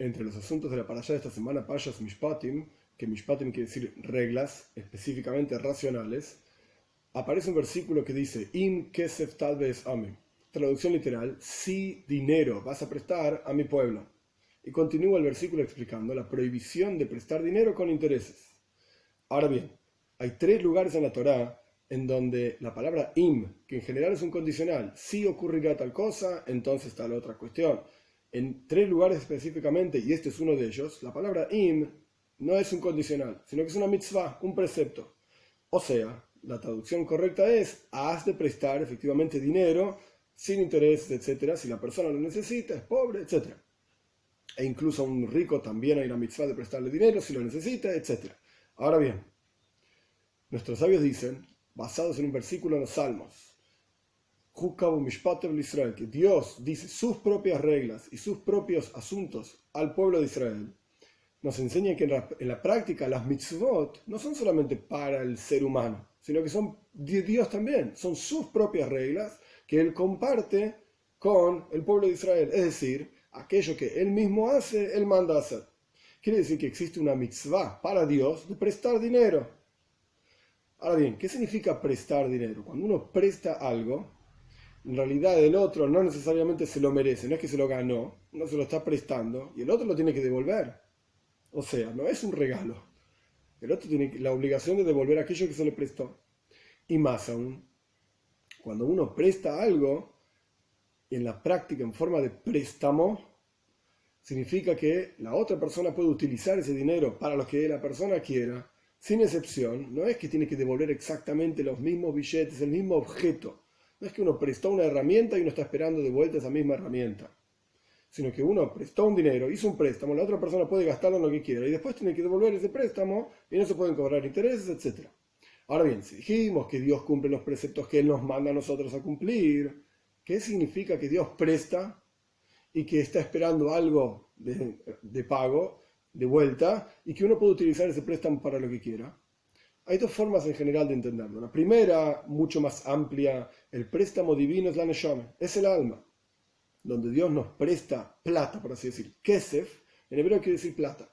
entre los asuntos de la parashá de esta semana, Parshas Mishpatim, que Mishpatim quiere decir reglas, específicamente racionales, aparece un versículo que dice, Im kesef tal vez amim. Traducción literal, si dinero vas a prestar a mi pueblo. Y continúa el versículo explicando la prohibición de prestar dinero con intereses. Ahora bien, hay 3 lugares en la Torá en donde la palabra im, que en general es un condicional, si ocurrirá tal cosa, entonces está la otra cuestión. En 3 lugares específicamente, y este es uno de ellos, la palabra im no es un condicional, sino que es una mitzvah, un precepto. O sea, la traducción correcta es, has de prestar efectivamente dinero, sin intereses, etc., si la persona lo necesita, es pobre, etc. E incluso a un rico también hay una mitzvah de prestarle dinero, si lo necesita, etc. Ahora bien, nuestros sabios dicen, basados en un versículo en los Salmos, que Dios dice sus propias reglas y sus propios asuntos al pueblo de Israel, nos enseña que en la práctica las mitzvot no son solamente para el ser humano, sino que son de Dios también, son sus propias reglas que Él comparte con el pueblo de Israel, es decir, aquello que Él mismo hace, Él manda a hacer. Quiere decir que existe una mitzvah para Dios de prestar dinero. Ahora bien, ¿qué significa prestar dinero? Cuando uno presta algo, en realidad el otro no necesariamente se lo merece, no es que se lo ganó, uno se lo está prestando y el otro lo tiene que devolver. O sea, no es un regalo. El otro tiene la obligación de devolver aquello que se le prestó. Y más aún, cuando uno presta algo, en la práctica en forma de préstamo, significa que la otra persona puede utilizar ese dinero para lo que la persona quiera, sin excepción. No es que tiene que devolver exactamente los mismos billetes, el mismo objeto. No es que uno prestó una herramienta y uno está esperando de vuelta esa misma herramienta, sino que uno prestó un dinero, hizo un préstamo, la otra persona puede gastarlo en lo que quiera y después tiene que devolver ese préstamo y no se pueden cobrar intereses, etc. Ahora bien, si dijimos que Dios cumple los preceptos que Él nos manda a nosotros a cumplir, ¿qué significa que Dios presta y que está esperando algo de pago, de vuelta, y que uno puede utilizar ese préstamo para lo que quiera? Hay 2 formas en general de entenderlo. La primera, mucho más amplia, el préstamo divino es la neshama, es el alma, donde Dios nos presta plata, por así decir, kesef, en hebreo quiere decir plata.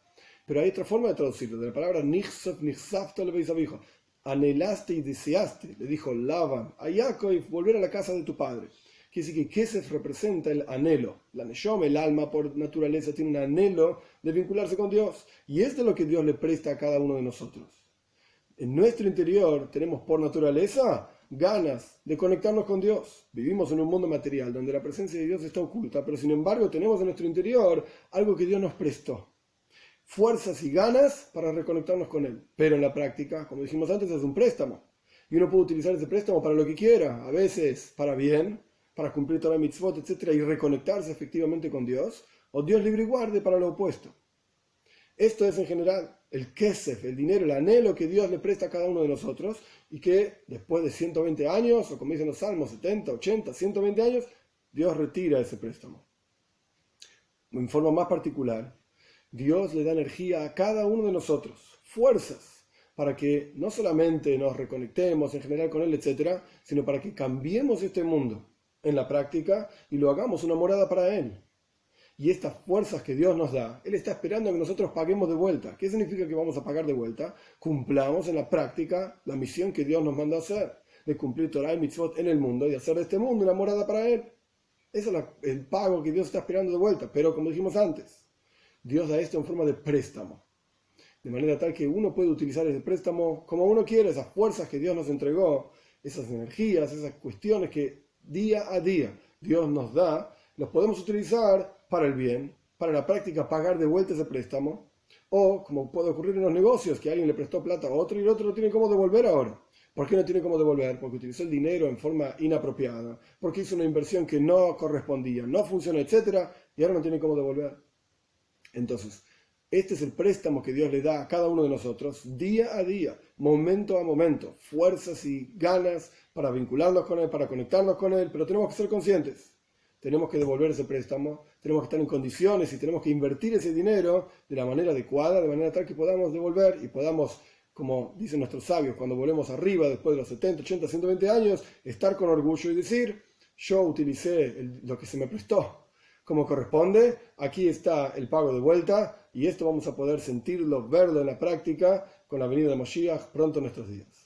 Pero hay otra forma de traducirlo, de la palabra nichsaf, nichsafta le dijo, anhelaste y deseaste, le dijo Laban a Jacob, volver a la casa de tu padre. Quiere decir que kesef representa el anhelo. La neshama, el alma por naturaleza, tiene un anhelo de vincularse con Dios. Y esto es lo que Dios le presta a cada uno de nosotros. En nuestro interior tenemos por naturaleza ganas de conectarnos con Dios. Vivimos en un mundo material donde la presencia de Dios está oculta, pero sin embargo tenemos en nuestro interior algo que Dios nos prestó. Fuerzas y ganas para reconectarnos con Él. Pero en la práctica, como dijimos antes, es un préstamo. Y uno puede utilizar ese préstamo para lo que quiera, a veces para bien, para cumplir toda la mitzvot, etc. y reconectarse efectivamente con Dios, o Dios libre y guarde para lo opuesto. Esto es en general el kesef, el dinero, el anhelo que Dios le presta a cada uno de nosotros y que después de 120 años, o como dicen los salmos, 70, 80, 120 años, Dios retira ese préstamo. En forma más particular, Dios le da energía a cada uno de nosotros, fuerzas, para que no solamente nos reconectemos en general con Él, etc., sino para que cambiemos este mundo en la práctica y lo hagamos una morada para Él. Y estas fuerzas que Dios nos da, Él está esperando a que nosotros paguemos de vuelta. ¿Qué significa que vamos a pagar de vuelta? Cumplamos en la práctica la misión que Dios nos manda a hacer, de cumplir Torah y Mitzvot en el mundo y hacer de este mundo una morada para Él. Ese es el pago que Dios está esperando de vuelta. Pero como dijimos antes, Dios da esto en forma de préstamo. De manera tal que uno puede utilizar ese préstamo como uno quiere, esas fuerzas que Dios nos entregó, esas energías, esas cuestiones que día a día Dios nos da, los podemos utilizar para el bien, para la práctica pagar de vuelta ese préstamo, o como puede ocurrir en los negocios, que alguien le prestó plata a otro y el otro no tiene cómo devolver ahora. ¿Por qué no tiene cómo devolver? Porque utilizó el dinero en forma inapropiada, porque hizo una inversión que no correspondía, no funcionó, etc., y ahora no tiene cómo devolver. Entonces, este es el préstamo que Dios le da a cada uno de nosotros, día a día, momento a momento, fuerzas y ganas para vincularnos con Él, para conectarnos con Él, pero tenemos que ser conscientes. Tenemos que devolver ese préstamo, tenemos que estar en condiciones y tenemos que invertir ese dinero de la manera adecuada, de manera tal que podamos devolver y podamos, como dicen nuestros sabios, cuando volvemos arriba, después de los 70, 80, 120 años, estar con orgullo y decir, yo utilicé lo que se me prestó, como corresponde, aquí está el pago de vuelta, y esto vamos a poder sentirlo, verlo en la práctica con la venida de Moshiach pronto en nuestros días.